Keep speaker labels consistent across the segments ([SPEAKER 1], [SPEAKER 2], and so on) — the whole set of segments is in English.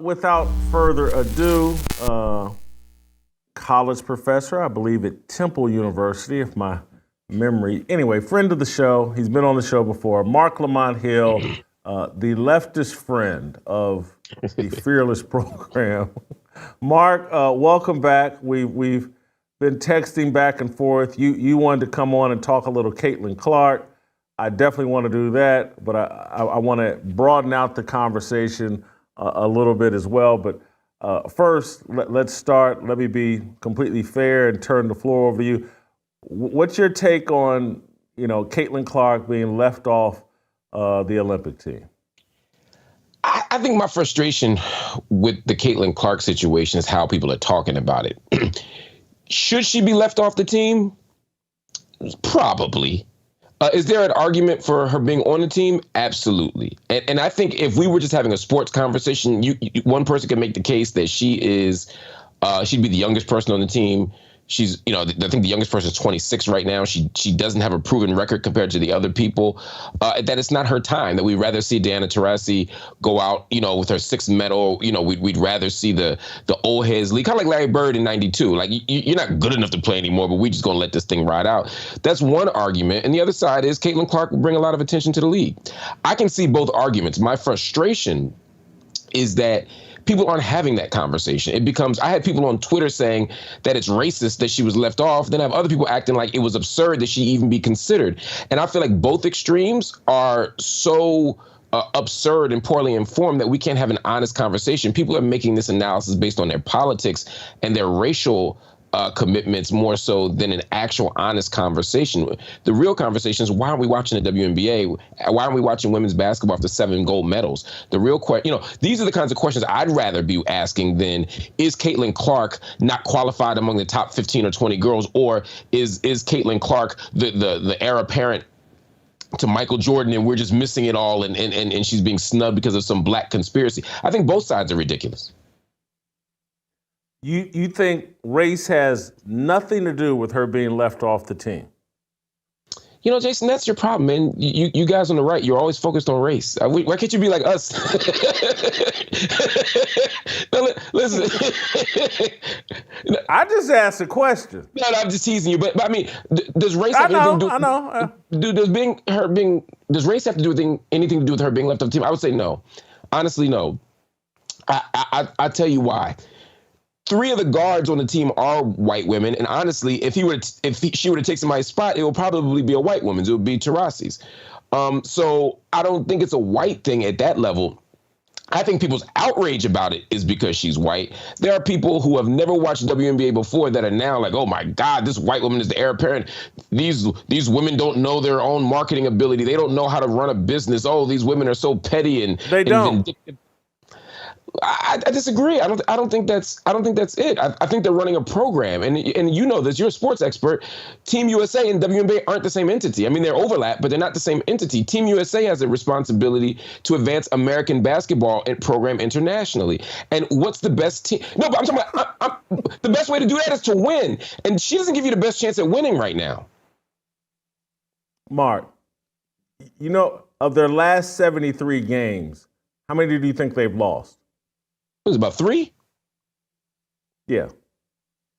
[SPEAKER 1] Without further ado, college professor, I believe at Temple University, if my memory. Anyway, friend of the show. He's been on the show before. Marc Lamont Hill, the leftist friend of the Fearless program. Marc, welcome back. We've been texting back and forth. You wanted to come on and talk a little Caitlin Clark. I definitely want to do that, but I want to broaden out the conversation a little bit as well. But first, let's start. Let me be completely fair and turn the floor over to you. What's your take on, Caitlin Clark being left off the Olympic team?
[SPEAKER 2] I think my frustration with the Caitlin Clark situation is how people are talking about it. Should she be left off the team? Probably. Is there an argument for her being on the team? Absolutely. And I think if we were just having a sports conversation, one person could make the case that she'd be the youngest person on the team. She's, I think the youngest person is 26 right now. She doesn't have a proven record compared to the other people. That it's not her time. That we'd rather see Diana Taurasi go out, with her sixth medal. We'd rather see the old heads league, kind of like Larry Bird in '92. Like you're not good enough to play anymore, but we just gonna let this thing ride out. That's one argument, and the other side is Caitlin Clark will bring a lot of attention to the league. I can see both arguments. My frustration is that people aren't having that conversation. It becomes, I had people on Twitter saying that it's racist that she was left off. Then I have other people acting like it was absurd that she even be considered. And I feel like both extremes are so absurd and poorly informed that we can't have an honest conversation. People are making this analysis based on their politics and their racial commitments more so than an actual honest conversation. The real conversation is, why aren't we watching the WNBA? Why aren't we watching women's basketball after 7 gold medals? The real question, these are the kinds of questions I'd rather be asking than, is Caitlin Clark not qualified among the top 15 or 20 girls, or is Caitlin Clark the heir apparent to Michael Jordan and we're just missing it all and she's being snubbed because of some black conspiracy? I think both sides are ridiculous.
[SPEAKER 1] You think race has nothing to do with her being left off the team?
[SPEAKER 2] Jason, that's your problem, man. You guys on the right, you're always focused on race. Why can't you be like us? No, listen.
[SPEAKER 1] I just asked a question.
[SPEAKER 2] No, I'm just teasing you. But I mean, does race have anything to do? I know. Does race have to do anything to do with her being left off the team? I would say no. Honestly, no. I tell you why. 3 of the guards on the team are white women, and honestly, if she were to take somebody's spot, it would probably be a white woman's. It would be Taurasi's. So I don't think it's a white thing at that level. I think people's outrage about it is because she's white. There are people who have never watched WNBA before that are now like, oh my God, this white woman is the heir apparent. These women don't know their own marketing ability. They don't know how to run a business. Oh, these women are so petty and vindictive. I disagree. I don't think that's it. I think they're running a program, and you know this. You're a sports expert. Team USA and WNBA aren't the same entity. I mean, they're overlap, but they're not the same entity. Team USA has a responsibility to advance American basketball program internationally. And what's the best team? No, but I'm talking about the best way to do that is to win, and she doesn't give you the best chance at winning right now.
[SPEAKER 1] Marc, of their last 73 games, how many do you think they've lost?
[SPEAKER 2] It was about 3.
[SPEAKER 1] Yeah.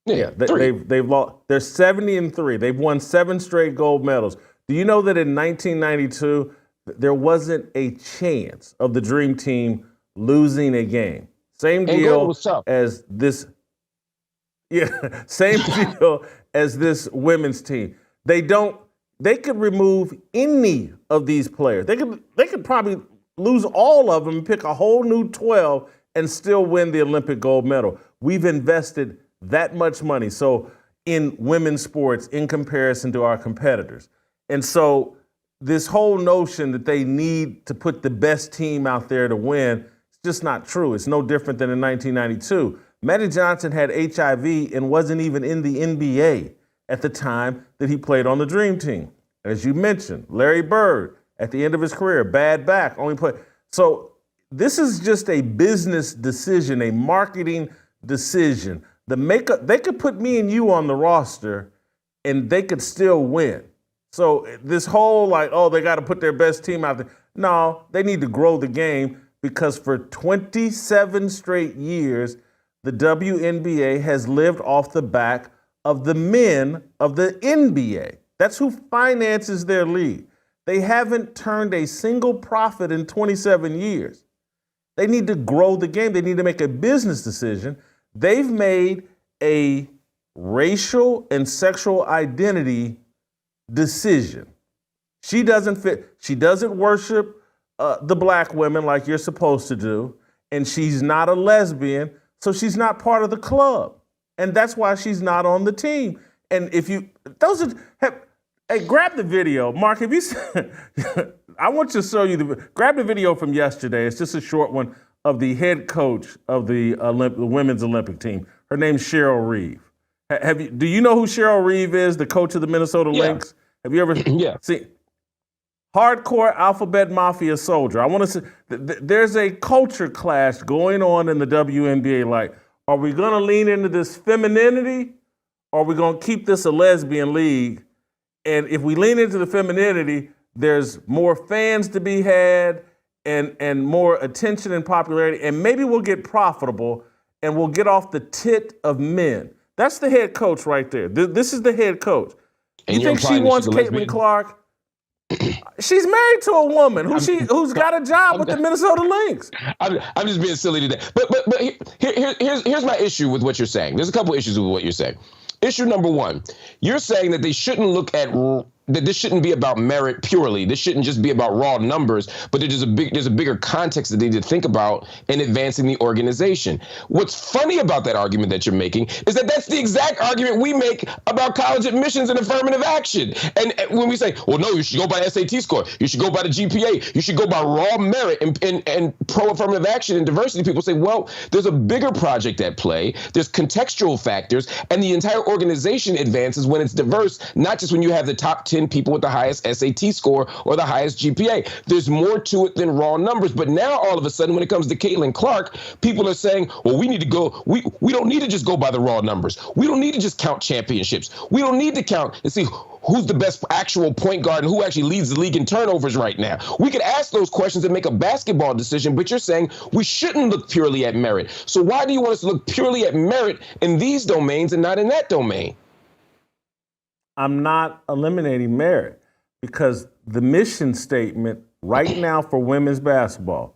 [SPEAKER 1] They've lost. They're 70-3. They've won 7 straight gold medals. Do you know that in 1992 there wasn't a chance of the Dream Team losing a game? Same deal as this. Yeah, same deal as this women's team. They could remove any of these players. They could probably lose all of them and pick a whole new 12 and still win the Olympic gold medal. We've invested that much money in women's sports in comparison to our competitors. And so this whole notion that they need to put the best team out there to win, it's just not true. It's no different than in 1992. Magic Johnson had HIV and wasn't even in the NBA at the time that he played on the Dream Team. As you mentioned, Larry Bird, at the end of his career, bad back, only played. So this is just a business decision, a marketing decision. They could put me and you on the roster and they could still win. So this whole they got to put their best team out there. No, they need to grow the game because for 27 straight years, the WNBA has lived off the back of the men of the NBA. That's who finances their league. They haven't turned a single profit in 27 years. They need to grow the game. They need to make a business decision. They've made a racial and sexual identity decision. She doesn't fit. She doesn't worship the black women like you're supposed to do, and she's not a lesbian, so she's not part of the club, and that's why she's not on the team. And if you, hey, grab the video, Mark. If you, I want to show you grab the video from yesterday. It's just a short one of the head coach of the women's Olympic team. Her name's Cheryl Reeve. Do you know who Cheryl Reeve is, the coach of the Minnesota Lynx? Have you ever seen? Hardcore alphabet mafia soldier. I want to say there's a culture clash going on in the WNBA. Like, are we going to lean into this femininity, or are we going to keep this a lesbian league? And if we lean into the femininity, there's more fans to be had and more attention and popularity, and maybe we'll get profitable and we'll get off the tit of men. That's the head coach right there. This is the head coach.
[SPEAKER 2] And
[SPEAKER 1] you think she wants Caitlin Clark? She's married to a woman who's got a job with the Minnesota Lynx.
[SPEAKER 2] I'm just being silly today. But here's my issue with what you're saying. There's a couple issues with what you're saying. Issue number one, you're saying that they shouldn't look at that this shouldn't be about merit purely. This shouldn't just be about raw numbers, but there's a bigger context that they need to think about in advancing the organization. What's funny about that argument that you're making is that that's the exact argument we make about college admissions and affirmative action. And when we say, well, no, you should go by the SAT score, you should go by the GPA, you should go by raw merit and pro-affirmative action and diversity, people say, well, there's a bigger project at play. There's contextual factors, and the entire organization advances when it's diverse, not just when you have the top 10 people with the highest SAT score or the highest GPA. There's more to it than raw numbers. But now all of a sudden, when it comes to Caitlin Clark, people are saying, well, we need to go, we don't need to just go by the raw numbers. We don't need to just count championships. We don't need to count and see who's the best actual point guard and who actually leads the league in turnovers right now. We could ask those questions and make a basketball decision, but you're saying we shouldn't look purely at merit. So why do you want us to look purely at merit in these domains and not in that domain?
[SPEAKER 1] I'm not eliminating merit because the mission statement right now for women's basketball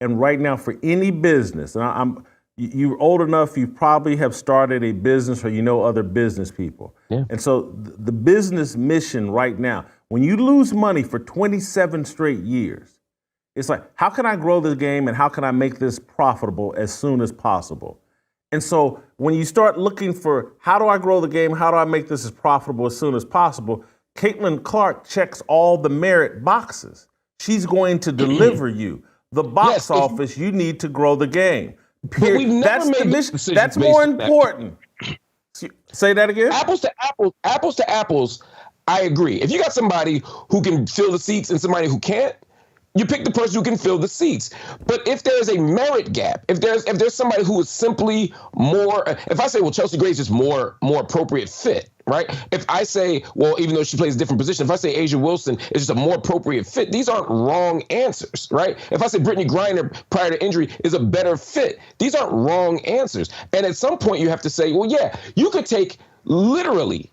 [SPEAKER 1] and right now for any business, and you're old enough, you probably have started a business or you know other business people. Yeah. And so the business mission right now, when you lose money for 27 straight years, it's like, how can I grow this game and how can I make this profitable as soon as possible? And so when you start looking for how do I grow the game, how do I make this as profitable as soon as possible, Caitlin Clark checks all the merit boxes. She's going to deliver you. The box office, you need to grow the game. Period. But we've never made the mission. That's more important. Say that again? Apples
[SPEAKER 2] to apples, I agree. If you got somebody who can fill the seats and somebody who can't, you pick the person who can fill the seats. But if there's a merit gap, if there's somebody who is simply more, if I say, well, Chelsea Gray's just more appropriate fit, right? If I say, well, even though she plays a different position, if I say Asia Wilson is just a more appropriate fit, these aren't wrong answers, right? If I say Brittany Griner prior to injury is a better fit, these aren't wrong answers. And at some point you have to say, well, yeah, you could take literally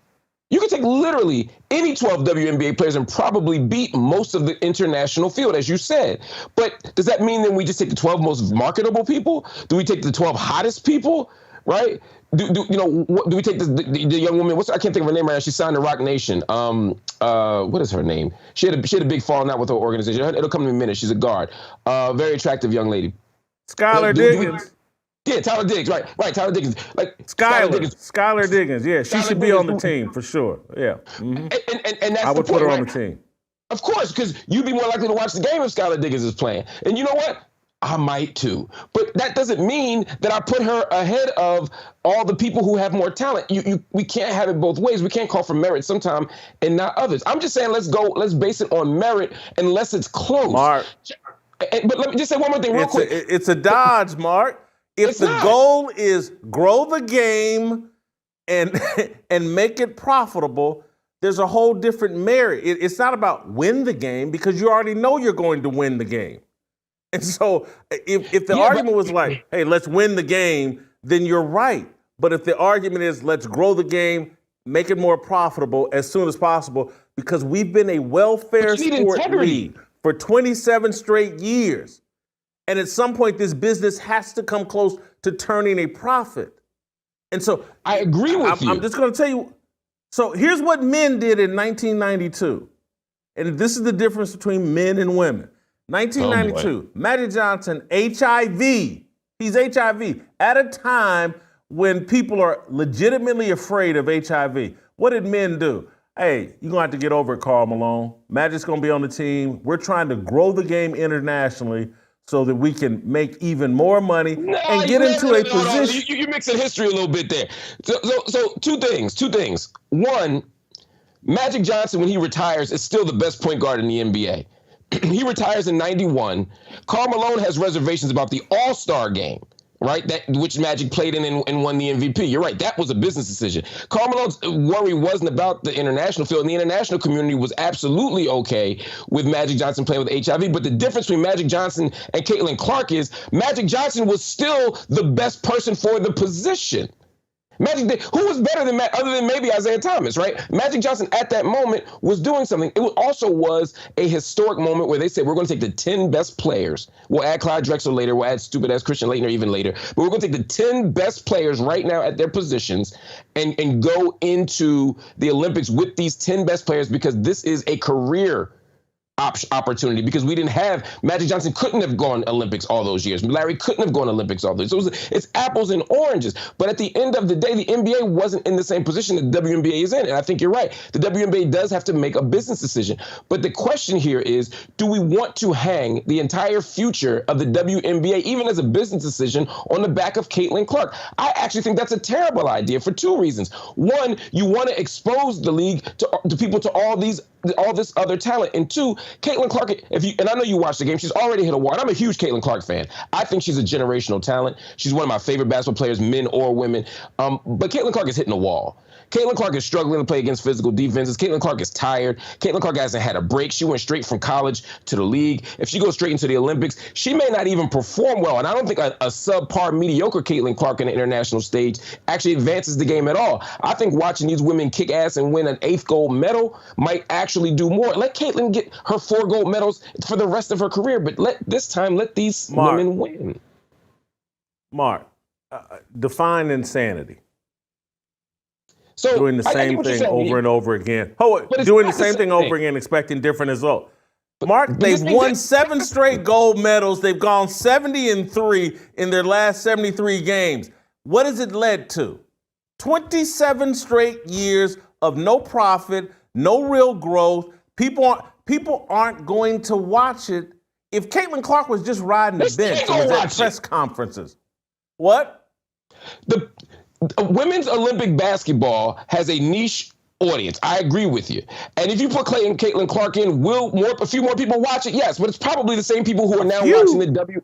[SPEAKER 2] any 12 WNBA players and probably beat most of the international field, as you said. But does that mean then we just take the 12 most marketable people? Do we take the 12 hottest people, right? Do we take the young woman? I can't think of her name right now. She signed to Rock Nation. What is her name? She had a big falling out with her organization. It'll come in a minute. She's a guard. Very attractive young lady.
[SPEAKER 1] Skylar Diggins.
[SPEAKER 2] Yeah, Tyler Diggs, right, Tyler Diggins. Like
[SPEAKER 1] Skylar Diggins, yeah, she should be on the team for sure, yeah. Mm-hmm.
[SPEAKER 2] And that's
[SPEAKER 1] I would
[SPEAKER 2] the point,
[SPEAKER 1] put her
[SPEAKER 2] right?
[SPEAKER 1] on the team.
[SPEAKER 2] Of course, because you'd be more likely to watch the game if Skylar Diggins is playing. And you know what? I might too. But that doesn't mean that I put her ahead of all the people who have more talent. We can't have it both ways. We can't call for merit sometime and not others. I'm just saying let's base it on merit unless it's close.
[SPEAKER 1] Mark.
[SPEAKER 2] But let me just say one more thing real quick.
[SPEAKER 1] It's a dodge, Mark. If the goal is grow the game and make it profitable, there's a whole different merit. It's not about win the game because you already know you're going to win the game. And so if the argument was like, hey, let's win the game, then you're right. But if the argument is let's grow the game, make it more profitable as soon as possible, because we've been a welfare sport league for 27 straight years. And at some point, this business has to come close to turning a profit. And so
[SPEAKER 2] I agree with you.
[SPEAKER 1] I'm just going to tell you. So here's what men did in 1992. And this is the difference between men and women. 1992, Magic Johnson, HIV. He's HIV at a time when people are legitimately afraid of HIV. What did men do? Hey, you're going to have to get over it, Karl Malone. Magic's going to be on the team. We're trying to grow the game internationally so that we can make even more money and get into a position.
[SPEAKER 2] You're mixing history a little bit there. So two things. One, Magic Johnson, when he retires, is still the best point guard in the NBA. He retires in 91. Karl Malone has reservations about the All-Star game, right? Which Magic played in and won the MVP. You're right. That was a business decision. Karl Malone's worry wasn't about the international field, and the international community was absolutely okay with Magic Johnson playing with HIV. But the difference between Magic Johnson and Caitlin Clark is Magic Johnson was still the best person for the position. Magic, who was better than other than maybe Isaiah Thomas, right? Magic Johnson at that moment was doing something. It also was a historic moment where they said, we're going to take the 10 best players. We'll add Clyde Drexler later. We'll add stupid-ass Christian Laettner even later. But we're going to take the 10 best players right now at their positions and go into the Olympics with these 10 best players, because this is a career opportunity, because we didn't have Magic Johnson couldn't have gone Olympics all those years. Larry couldn't have gone Olympics all those years. It's apples and oranges. But at the end of the day, the NBA wasn't in the same position that the WNBA is in. And I think you're right. The WNBA does have to make a business decision. But the question here is, do we want to hang the entire future of the WNBA, even as a business decision, on the back of Caitlin Clark? I actually think that's a terrible idea for two reasons. One, you want to expose the league to people, to all this other talent. And two, Caitlin Clark, and I know you watched the game, she's already hit a wall. And I'm a huge Caitlin Clark fan. I think she's a generational talent. She's one of my favorite basketball players, men or women. But Caitlin Clark is hitting a wall. Caitlin Clark is struggling to play against physical defenses. Caitlin Clark is tired. Caitlin Clark hasn't had a break. She went straight from college to the league. If she goes straight into the Olympics, she may not even perform well. And I don't think a subpar, mediocre Caitlin Clark on the international stage actually advances the game at all. I think watching these women kick ass and win an 8th gold medal might actually do more. Let Caitlin get her 4 gold medals for the rest of her career, but let these women win.
[SPEAKER 1] Mark, define insanity.
[SPEAKER 2] So
[SPEAKER 1] doing the same thing over and over again. Doing the same thing over again, expecting different results. Mark, they've won 7 straight gold medals. They've gone 70-3 in their last 73 games. What has it led to? 27 straight years of no profit, no real growth. People aren't going to watch it. If Caitlin Clark was just riding the bench or was at press conferences. What?
[SPEAKER 2] The women's Olympic basketball has a niche audience. I agree with you. And if you put Caitlin Clark in, will a few more people watch it? Yes, but it's probably the same people who are now watching the W.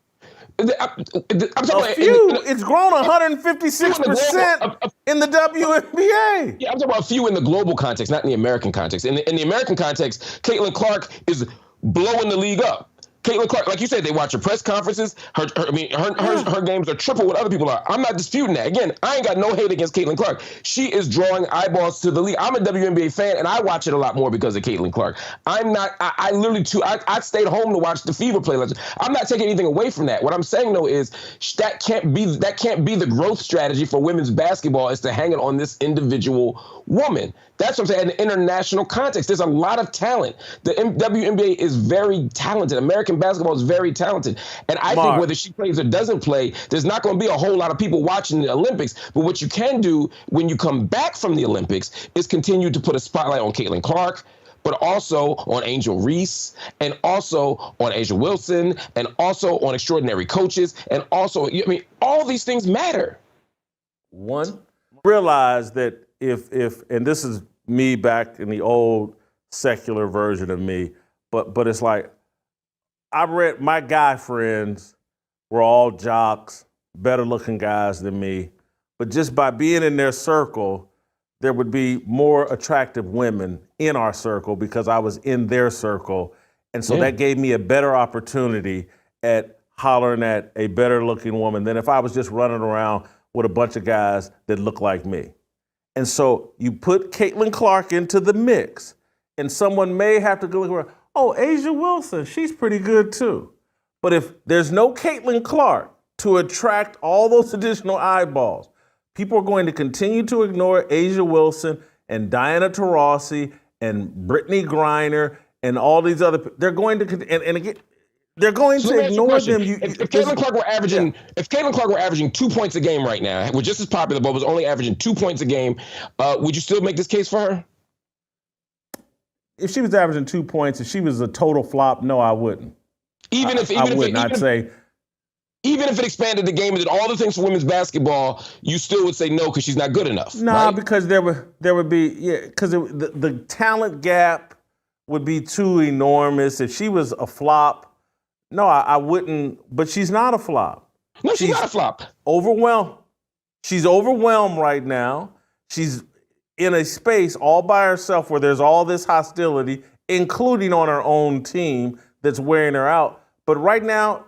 [SPEAKER 2] I'm talking about
[SPEAKER 1] it's grown 156% in the WNBA.
[SPEAKER 2] Yeah, I'm talking about a few in the global context, not in the American context. In the American context, Caitlin Clark is blowing the league up. Caitlin Clark, like you said, they watch her press conferences. Her games are triple what other people are. I'm not disputing that. Again, I ain't got no hate against Caitlin Clark. She is drawing eyeballs to the league. I'm a WNBA fan, and I watch it a lot more because of Caitlin Clark. I'm not. I literally stayed home to watch the Fever play. I'm not taking anything away from that. What I'm saying though is that can't be the growth strategy for women's basketball, is to hang it on this individual woman. That's what I'm saying. In the international context, there's a lot of talent. The WNBA is very talented. American basketball is very talented. And I think whether she plays or doesn't play, there's not going to be a whole lot of people watching the Olympics. But what you can do when you come back from the Olympics is continue to put a spotlight on Caitlin Clark, but also on Angel Reese, and also on Asia Wilson, and also on extraordinary coaches. And also, all these things matter.
[SPEAKER 1] One, realize that if and this is me back in the old secular version of me, but it's like, my guy friends were all jocks, better looking guys than me, but just by being in their circle, there would be more attractive women in our circle because I was in their circle. And so that gave me a better opportunity at hollering at a better looking woman than if I was just running around with a bunch of guys that look like me. And so you put Caitlin Clark into the mix, and someone may have to go look around, oh, Asia Wilson, she's pretty good too. But if there's no Caitlin Clark to attract all those additional eyeballs, people are going to continue to ignore Asia Wilson and Diana Taurasi and Brittany Griner and all these other. They're going to and again, they're going to ignore them.
[SPEAKER 2] If Caitlin Clark were averaging 2 points a game right now, was just as popular, but was only averaging 2 points a game, would you still make this case for her?
[SPEAKER 1] If she was averaging 2 points, if she was a total flop, no, I wouldn't. Even if it expanded the game and did all the things for women's basketball, you still would say no because she's not good enough. Nah,
[SPEAKER 2] right?
[SPEAKER 1] Because there would be because the talent gap would be too enormous. If she was a flop, no, I wouldn't. But she's not a flop.
[SPEAKER 2] No, she's not a flop.
[SPEAKER 1] Overwhelmed. She's overwhelmed right now. She's in a space all by herself where there's all this hostility, including on her own team, that's wearing her out. But right now,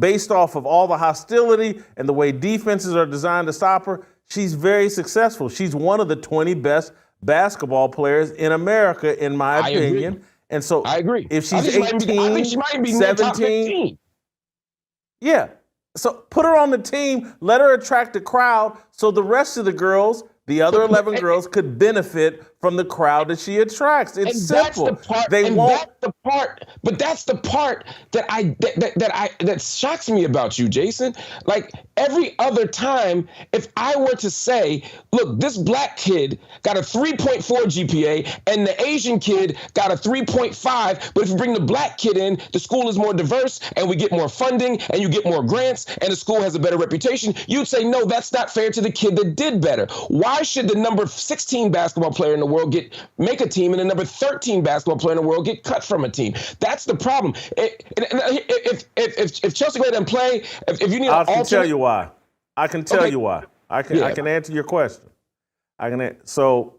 [SPEAKER 1] based off of all the hostility and the way defenses are designed to stop her, she's very successful. She's one of the 20 best basketball players in America, in my opinion.
[SPEAKER 2] Agree.
[SPEAKER 1] And so
[SPEAKER 2] I agree.
[SPEAKER 1] If she's 18,
[SPEAKER 2] I think she might be
[SPEAKER 1] 17, yeah. So put her on the team, let her attract the crowd so the rest of the girls, the other 11 girls, could benefit from the crowd that she attracts. It's simple.
[SPEAKER 2] That's the part that shocks me about you, Jason. Like every other time, if I were to say, look, this black kid got a 3.4 GPA and the Asian kid got a 3.5, but if you bring the black kid in, the school is more diverse and we get more funding and you get more grants and the school has a better reputation, you'd say, no, that's not fair to the kid that did better. Why should the number 16 basketball player in the world make a team and the number 13 basketball player in the world get cut from a team? That's the problem. If Chelsea go ahead and play, if you need,
[SPEAKER 1] I can tell you why. I can tell you why. I can answer your question. So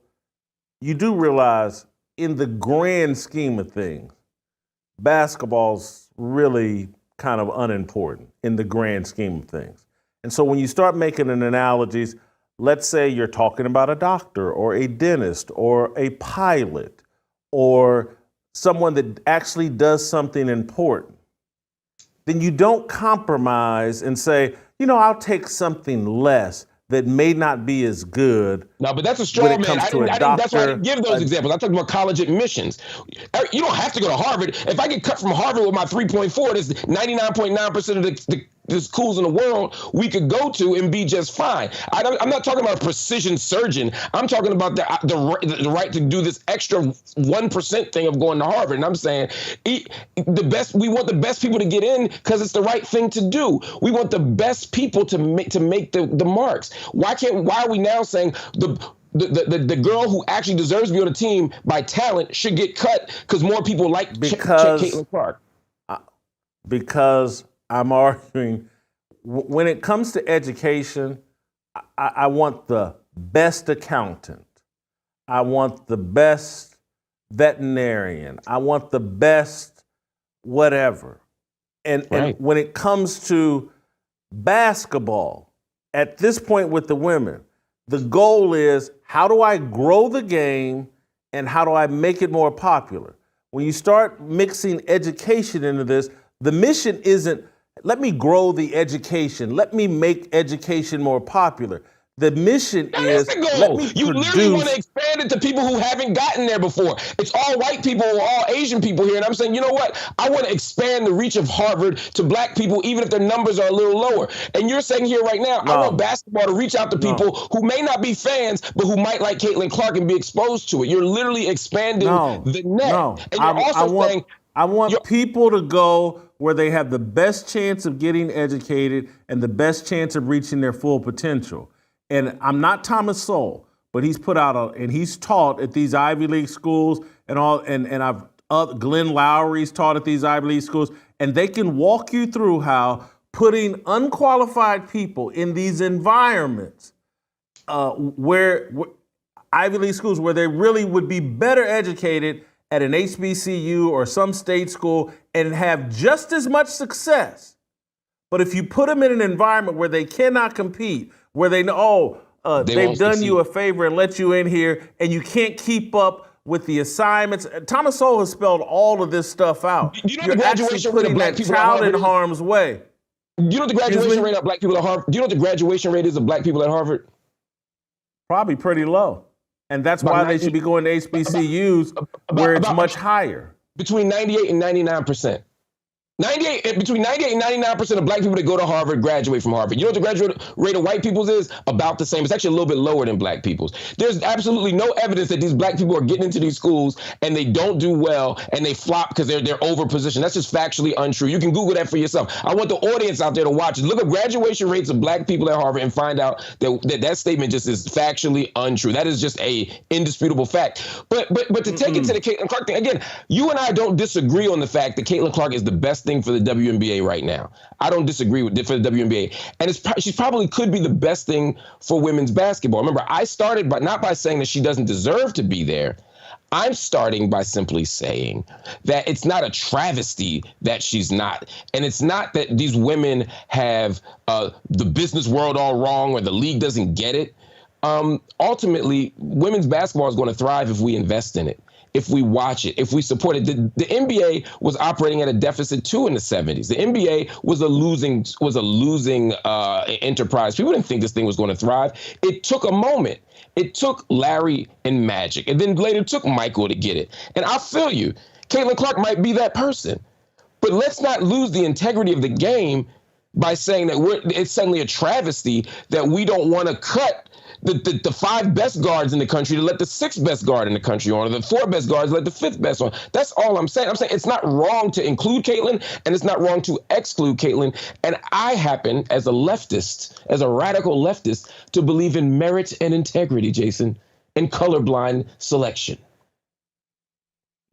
[SPEAKER 1] you do realize, in the grand scheme of things, basketball's really kind of unimportant in the grand scheme of things. And so when you start making an analogies, let's say you're talking about a doctor or a dentist or a pilot or someone that actually does something important, then you don't compromise and say, I'll take something less that may not be as good.
[SPEAKER 2] No, but that's a straw man. That's why I didn't give those examples. I'm talking about college admissions. You don't have to go to Harvard. If I get cut from Harvard with my 3.4, there's 99.9% of the schools in the world we could go to and be just fine. I'm not talking about a precision surgeon. I'm talking about the right to do this extra 1% thing of going to Harvard. And I'm saying we want the best people to get in because it's the right thing to do. We want the best people to make the marks. Why are we now saying the girl who actually deserves to be on the team by talent should get cut because more people like Caitlin Clark?
[SPEAKER 1] Because I'm arguing, when it comes to education, I want the best accountant. I want the best veterinarian. I want the best whatever. And when it comes to basketball, at this point with the women, the goal is, how do I grow the game and how do I make it more popular? When you start mixing education into this, the mission isn't, let me grow the education. Let me make education more popular. The mission is, let me
[SPEAKER 2] you literally want to expand it to people who haven't gotten there before. It's all white people or all Asian people here. And I'm saying, you know what? I want to expand the reach of Harvard to black people, even if their numbers are a little lower. And you're saying here right now, I want basketball to reach out to people who may not be fans, but who might like Caitlin Clark and be exposed to it. You're literally expanding the net. And you're also saying,
[SPEAKER 1] I want people to go where they have the best chance of getting educated and the best chance of reaching their full potential. And I'm not Thomas Sowell, but he's put out and he's taught at these Ivy League schools and all, and Glenn Lowry's taught at these Ivy League schools, and they can walk you through how putting unqualified people in these environments where Ivy League schools where they really would be better educated at an HBCU or some state school and have just as much success But if you put them in an environment where they cannot compete, where they know, they've done you a favor and let you in here, and you can't keep up with the assignments. Thomas Sowell has spelled all of this stuff out.
[SPEAKER 2] You know the graduation rate of black people
[SPEAKER 1] child in harm's way.
[SPEAKER 2] Do you know what the graduation rate of black people at Harvard? Do you know what the graduation rate is of black people at Harvard?
[SPEAKER 1] Probably pretty low. And that's why they should be going to HBCUs where it's much higher.
[SPEAKER 2] Between 98 and 99%. Between 98 and 99% of black people that go to Harvard graduate from Harvard. You know what the graduate rate of white people's is? About the same. It's actually a little bit lower than black people's. There's absolutely no evidence that these black people are getting into these schools and they don't do well and they flop because they're over-positioned. That's just factually untrue. You can Google that for yourself. I want the audience out there to watch it. Look at graduation rates of black people at Harvard and find out that statement just is factually untrue. That is just a indisputable fact. But to take it to the Caitlin Clark thing, again, you and I don't disagree on the fact that Caitlin Clark is the best thing for the WNBA right now. I don't disagree with it for the WNBA. And she probably could be the best thing for women's basketball. Remember, I started not by saying that she doesn't deserve to be there. I'm starting by simply saying that it's not a travesty that she's not. And it's not that these women have the business world all wrong or the league doesn't get it. Ultimately, women's basketball is going to thrive if we invest in it, if we watch it, if we support it. The NBA was operating at a deficit too in the 70s. The NBA was a losing enterprise. People didn't think this thing was going to thrive. It took a moment. It took Larry and Magic, and then later took Michael to get it. And I feel you. Caitlin Clark might be that person. But let's not lose the integrity of the game by saying that it's suddenly a travesty that we don't want to cut the 5 best guards in the country to let the 6th best guard in the country on, or the 4 best guards let the 5th best on. That's all I'm saying. I'm saying it's not wrong to include Caitlin, and it's not wrong to exclude Caitlin. And I happen, as a leftist, as a radical leftist, to believe in merit and integrity, Jason, and colorblind selection.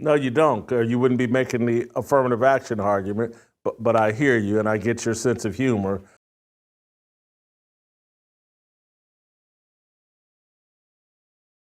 [SPEAKER 1] No, you don't. You wouldn't be making the affirmative action argument. But I hear you, and I get your sense of humor.